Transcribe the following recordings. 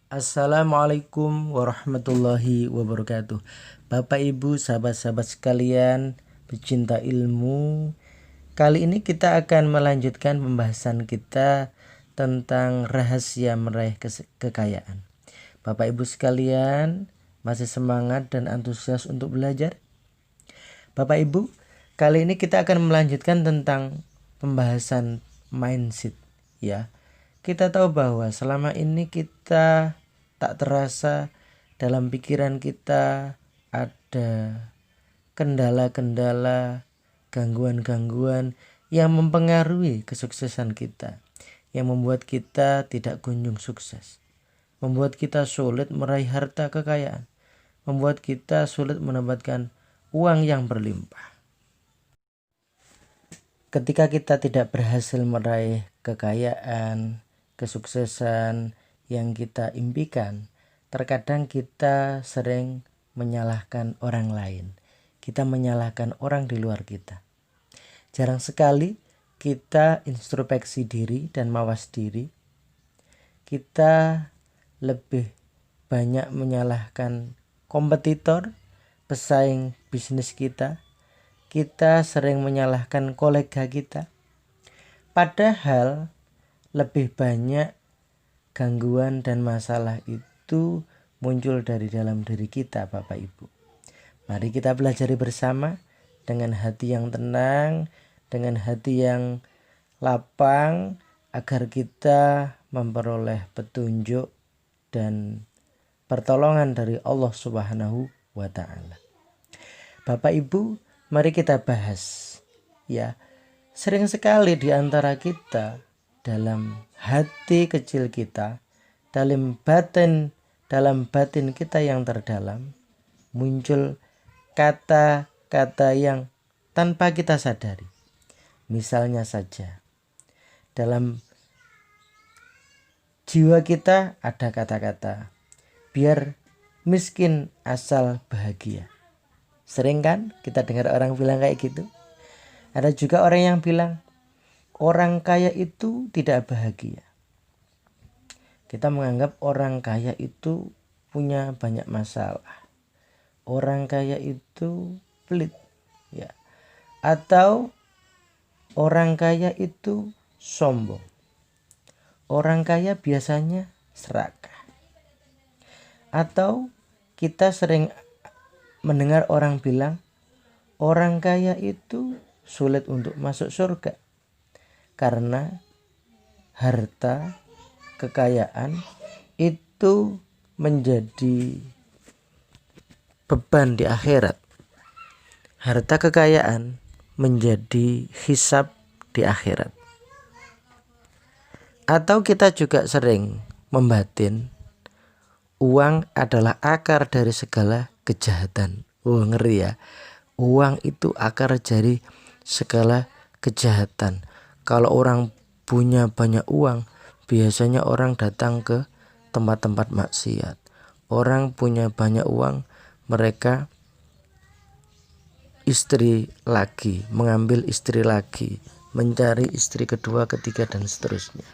Assalamualaikum warahmatullahi wabarakatuh. Bapak Ibu, sahabat-sahabat sekalian, pecinta ilmu. Kali ini kita akan melanjutkan pembahasan kita tentang rahasia meraih kekayaan. Bapak Ibu sekalian, masih semangat dan antusias untuk belajar? Bapak Ibu, kali ini kita akan melanjutkan tentang pembahasan mindset, ya. Kita tahu bahwa selama ini kita tak terasa dalam pikiran kita ada kendala-kendala, gangguan-gangguan yang mempengaruhi kesuksesan kita, yang membuat kita tidak kunjung sukses, membuat kita sulit meraih harta kekayaan, membuat kita sulit mendapatkan uang yang berlimpah. Ketika kita tidak berhasil meraih kekayaan, kesuksesan yang kita impikan, terkadang kita sering menyalahkan orang lain. Kita menyalahkan orang di luar kita. Jarang sekali kita introspeksi diri dan mawas diri. Kita lebih banyak menyalahkan kompetitor, pesaing bisnis kita. Kita sering menyalahkan kolega kita. Padahal lebih banyak gangguan dan masalah itu muncul dari dalam diri kita, Bapak Ibu. Mari kita pelajari bersama dengan hati yang tenang, dengan hati yang lapang, agar kita memperoleh petunjuk dan pertolongan dari Allah Subhanahu wa Ta'ala. Bapak Ibu, mari kita bahas, ya. Sering sekali di antara kita, dalam hati kecil kita, dalam batin kita yang terdalam, muncul kata-kata yang tanpa kita sadari. Misalnya saja, dalam jiwa kita ada kata-kata, biar miskin asal bahagia. Sering kan kita dengar orang bilang kayak gitu? Ada juga orang yang bilang, orang kaya itu tidak bahagia. Kita menganggap orang kaya itu punya banyak masalah. Orang kaya itu pelit, ya. Atau orang kaya itu sombong. Orang kaya biasanya serakah. Atau kita sering mendengar orang bilang, orang kaya itu sulit untuk masuk surga. Karena harta kekayaan itu menjadi beban di akhirat. Harta kekayaan menjadi hisab di akhirat. Atau kita juga sering membatin, uang adalah akar dari segala kejahatan. Ngeri ya. Uang itu akar dari segala kejahatan. Kalau orang punya banyak uang, biasanya orang datang ke tempat-tempat maksiat. Orang punya banyak uang, mereka istri lagi, mengambil istri lagi, mencari istri kedua, ketiga, dan seterusnya.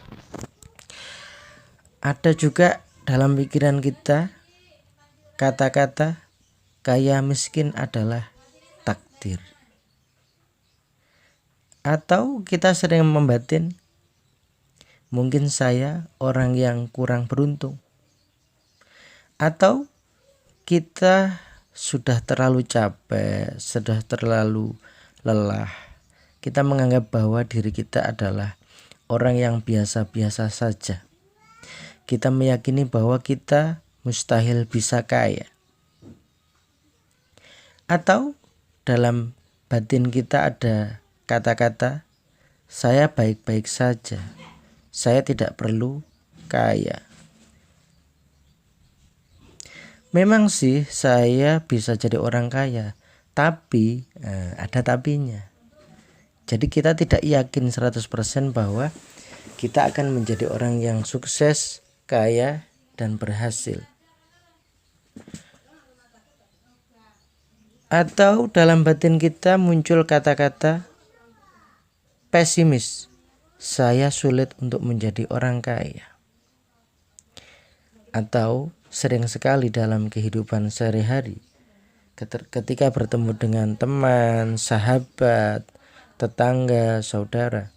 Ada juga dalam pikiran kita kata-kata kaya miskin adalah takdir. Atau kita sering membatin, mungkin saya orang yang kurang beruntung. Atau kita sudah terlalu capek, sudah terlalu lelah. Kita menganggap bahwa diri kita adalah orang yang biasa-biasa saja. Kita meyakini bahwa kita mustahil bisa kaya. Atau dalam batin kita ada kata-kata, saya baik-baik saja, saya tidak perlu kaya. Memang sih saya bisa jadi orang kaya, tapi ada tapinya. Jadi kita tidak yakin 100% bahwa kita akan menjadi orang yang sukses, kaya, dan berhasil. Atau dalam batin kita muncul kata-kata pesimis, saya sulit untuk menjadi orang kaya. atau sering sekali dalam kehidupan sehari-hari ketika bertemu dengan teman, sahabat, tetangga, saudara,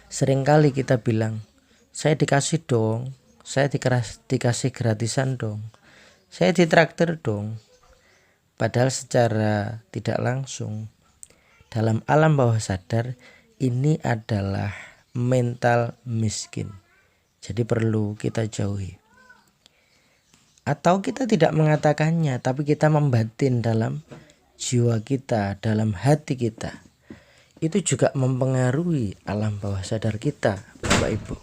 seringkali kita bilang, saya dikasih dong, saya dikasih gratisan dong, saya ditraktir dong. Padahal secara tidak langsung dalam alam bawah sadar ini adalah mental miskin. Jadi perlu kita jauhi. Atau kita tidak mengatakannya, tapi kita membatin dalam jiwa kita, dalam hati kita. Itu juga mempengaruhi alam bawah sadar kita, Bapak Ibu.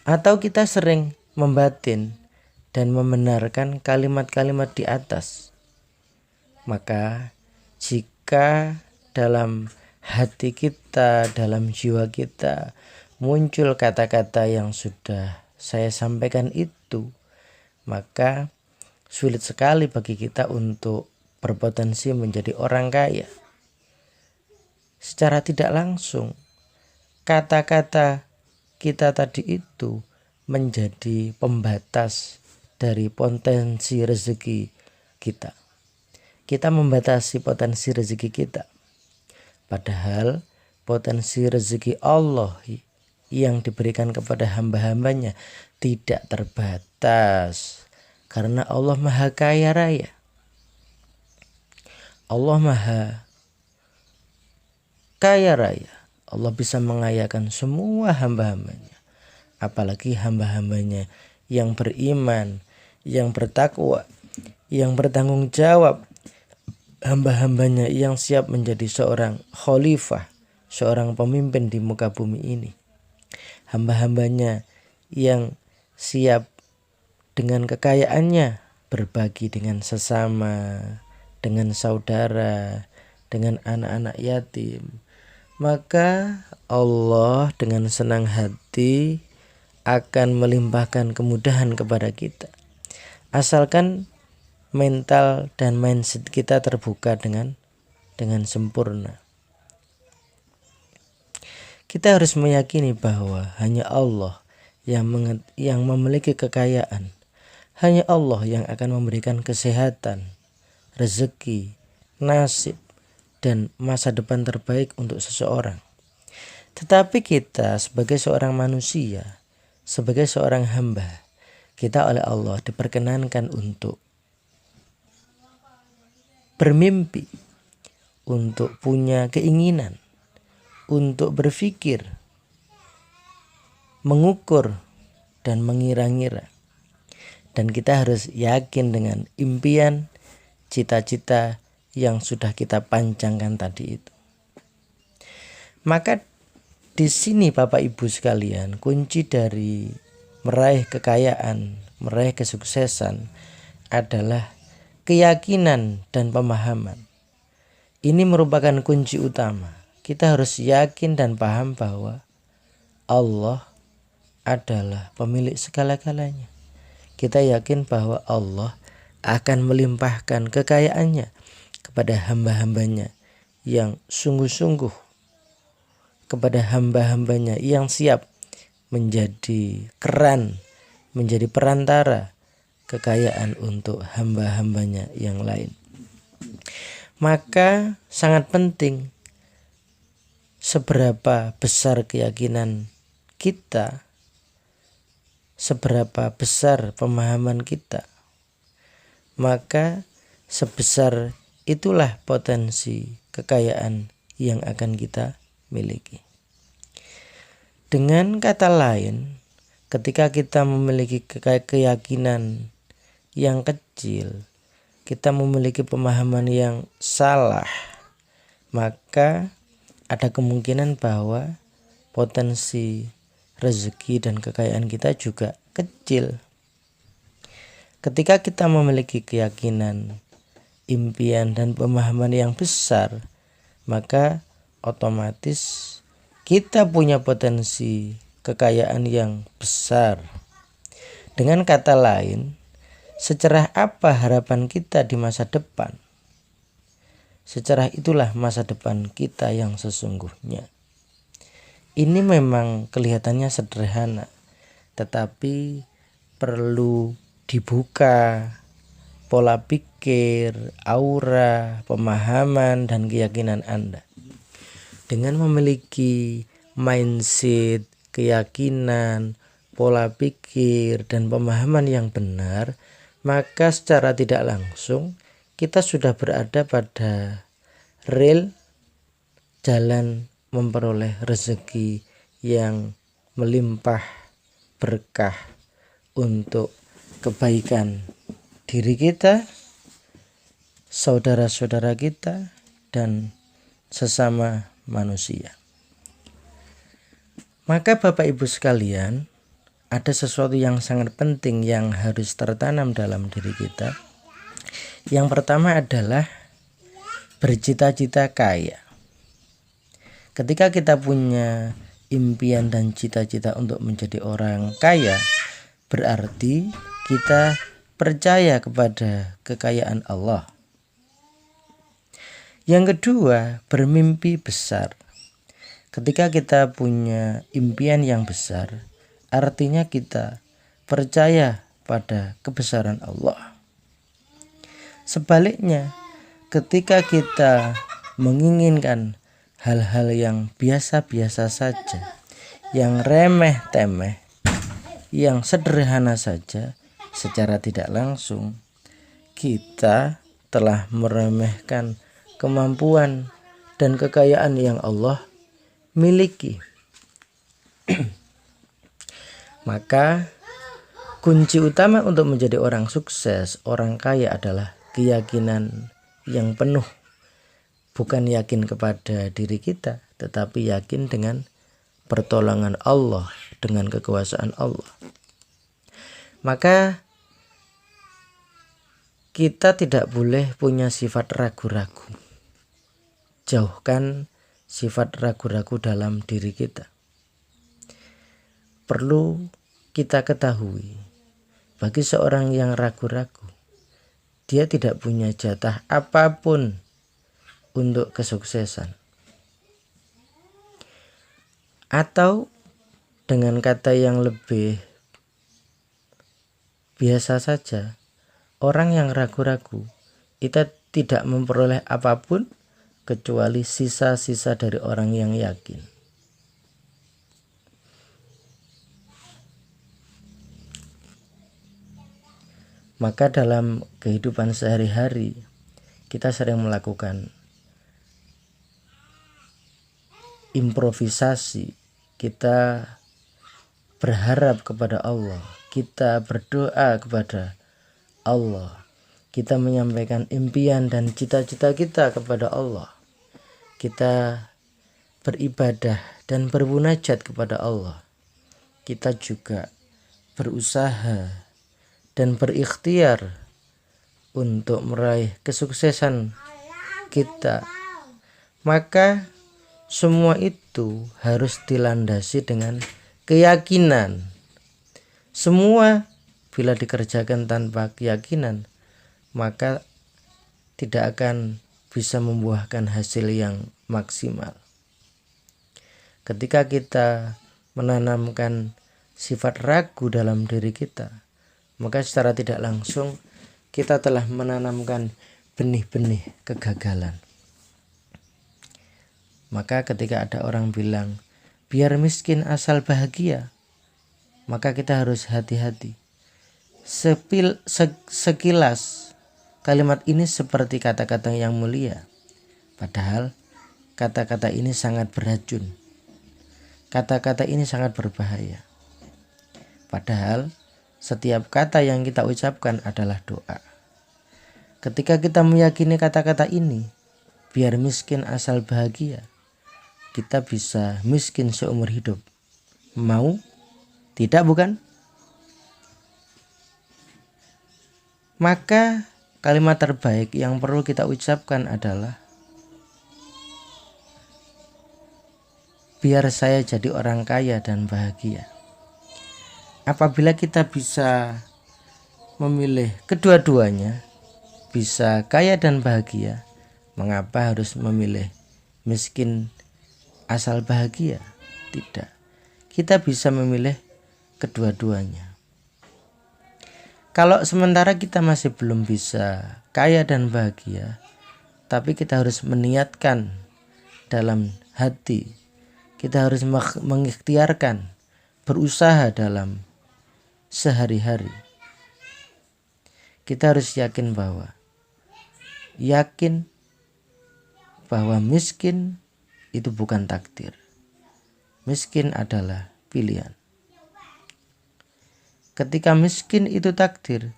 Atau kita sering membatin dan membenarkan kalimat-kalimat di atas. Maka jika dalam hati kita, dalam jiwa kita muncul kata-kata yang sudah saya sampaikan itu, maka sulit sekali bagi kita untuk berpotensi menjadi orang kaya. Secara tidak langsung, kata-kata kita tadi itu menjadi pembatas dari potensi rezeki kita. Kita membatasi potensi rezeki kita. Padahal potensi rezeki Allah yang diberikan kepada hamba-hambanya tidak terbatas. Karena Allah Maha Kaya Raya. Allah Maha Kaya Raya. Allah bisa mengayakan semua hamba-hambanya. Apalagi hamba-hambanya yang beriman, yang bertakwa, yang bertanggung jawab. Hamba-hambanya yang siap menjadi seorang khalifah, seorang pemimpin di muka bumi ini. Hamba-hambanya yang siap dengan kekayaannya berbagi dengan sesama, dengan saudara, dengan anak-anak yatim. Maka Allah dengan senang hati akan melimpahkan kemudahan kepada kita. Asalkan mental dan mindset kita terbuka dengan sempurna. Kita harus meyakini bahwa hanya Allah yang memiliki kekayaan. Hanya Allah yang akan memberikan kesehatan, rezeki, nasib, dan masa depan terbaik untuk seseorang. Tetapi kita sebagai seorang manusia, sebagai seorang hamba, kita oleh Allah diperkenankan untuk bermimpi, untuk punya keinginan, untuk berpikir, mengukur, dan mengira-ngira. Dan kita harus yakin dengan impian, cita-cita yang sudah kita pancangkan tadi itu. Maka di sini Bapak Ibu sekalian, kunci dari meraih kekayaan, meraih kesuksesan adalah keyakinan dan pemahaman. Ini merupakan kunci utama. Kita harus yakin dan paham bahwa Allah adalah pemilik segala-galanya. Kita yakin bahwa Allah akan melimpahkan kekayaannya kepada hamba-hambanya yang sungguh-sungguh, kepada hamba-hambanya yang siap menjadi keran, menjadi perantara kekayaan untuk hamba-hambanya yang lain. Maka sangat penting seberapa besar keyakinan kita, seberapa besar pemahaman kita, maka sebesar itulah potensi kekayaan yang akan kita miliki. Dengan kata lain, ketika kita memiliki keyakinan yang kecil, kita memiliki pemahaman yang salah, maka ada kemungkinan bahwa potensi rezeki dan kekayaan kita juga kecil. Ketika kita memiliki keyakinan, impian, dan pemahaman yang besar, maka otomatis kita punya potensi kekayaan yang besar. Dengan kata lain, secerah apa harapan kita di masa depan, secerah itulah masa depan kita yang sesungguhnya. Ini memang kelihatannya sederhana, tetapi perlu dibuka pola pikir, aura, pemahaman, dan keyakinan Anda. Dengan memiliki mindset, keyakinan, pola pikir, dan pemahaman yang benar, maka secara tidak langsung kita sudah berada pada rel jalan memperoleh rezeki yang melimpah berkah untuk kebaikan diri kita, saudara-saudara kita, dan sesama manusia. Maka Bapak Ibu sekalian, ada sesuatu yang sangat penting yang harus tertanam dalam diri kita. Yang pertama adalah bercita-cita kaya. Ketika kita punya impian dan cita-cita untuk menjadi orang kaya, berarti kita percaya kepada kekayaan Allah. Yang kedua, bermimpi besar. Ketika kita punya impian yang besar, artinya kita percaya pada kebesaran Allah. Sebaliknya, ketika kita menginginkan hal-hal yang biasa-biasa saja, yang remeh-temeh, yang sederhana saja, secara tidak langsung kita telah meremehkan kemampuan dan kekayaan yang Allah miliki. Maka kunci utama untuk menjadi orang sukses, orang kaya adalah keyakinan yang penuh. Bukan yakin kepada diri kita, tetapi yakin dengan pertolongan Allah, dengan kekuasaan Allah. Maka kita tidak boleh punya sifat ragu-ragu. Jauhkan sifat ragu-ragu dalam diri kita. Perlu kita ketahui, bagi seorang yang ragu-ragu, dia tidak punya jatah apapun untuk kesuksesan. Atau dengan kata yang lebih biasa saja, orang yang ragu-ragu itu tidak memperoleh apapun kecuali sisa-sisa dari orang yang yakin. Maka dalam kehidupan sehari-hari kita sering melakukan improvisasi, kita berharap kepada Allah, kita berdoa kepada Allah, kita menyampaikan impian dan cita-cita kita kepada Allah, kita beribadah dan bermunajat kepada Allah, kita juga berusaha dan berikhtiar untuk meraih kesuksesan kita. Maka semua itu harus dilandasi dengan keyakinan. Semua bila dikerjakan tanpa keyakinan, maka tidak akan bisa membuahkan hasil yang maksimal. Ketika kita menanamkan sifat ragu dalam diri kita, maka secara tidak langsung kita telah menanamkan benih-benih kegagalan. Maka ketika ada orang bilang, biar miskin asal bahagia, maka kita harus hati-hati. Sekilas kalimat ini seperti kata-kata yang mulia, padahal kata-kata ini sangat beracun. Kata-kata ini sangat berbahaya. Padahal setiap kata yang kita ucapkan adalah doa. Ketika kita meyakini kata-kata ini, biar miskin asal bahagia, kita bisa miskin seumur hidup. Mau? Tidak, bukan? Maka kalimat terbaik yang perlu kita ucapkan adalah, biar saya jadi orang kaya dan bahagia. Apabila kita bisa memilih kedua-duanya, bisa kaya dan bahagia, mengapa harus memilih miskin asal bahagia? Tidak. Kita bisa memilih kedua-duanya. Kalau sementara kita masih belum bisa kaya dan bahagia, tapi kita harus meniatkan dalam hati, kita harus mengikhtiarkan, berusaha dalam sehari-hari. Kita harus yakin bahwa miskin itu bukan takdir. Miskin adalah pilihan. Ketika miskin itu takdir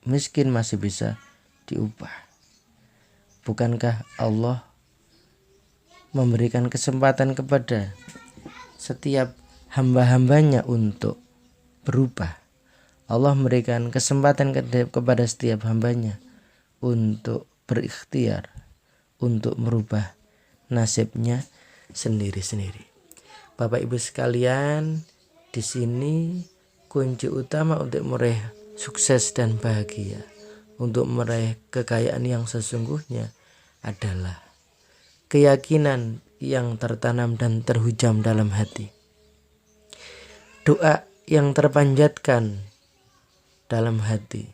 miskin masih bisa diubah. Bukankah Allah memberikan kesempatan kepada setiap hamba-hambanya untuk berubah? Allah memberikan kesempatan kepada setiap hambanya untuk berikhtiar, untuk merubah nasibnya sendiri-sendiri. Bapak Ibu sekalian, di sini kunci utama untuk meraih sukses dan bahagia, untuk meraih kekayaan yang sesungguhnya adalah keyakinan yang tertanam dan terhujam dalam hati. Doa yang terpanjatkan dalam hati.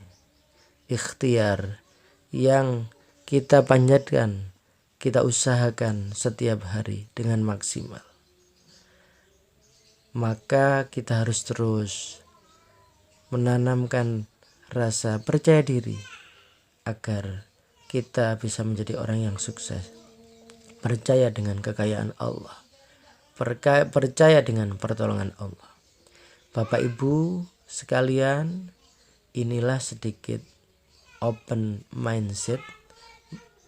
Ikhtiar yang kita panjatkan, kita usahakan setiap hari dengan maksimal. Maka kita harus terus menanamkan rasa percaya diri agar kita bisa menjadi orang yang sukses. Percaya dengan kekayaan Allah, percaya dengan pertolongan Allah. Bapak Ibu sekalian, inilah sedikit open mindset,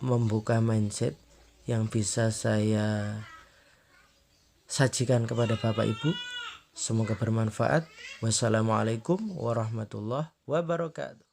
membuka mindset yang bisa saya sajikan kepada Bapak Ibu. Semoga bermanfaat. Wassalamualaikum warahmatullahi wabarakatuh.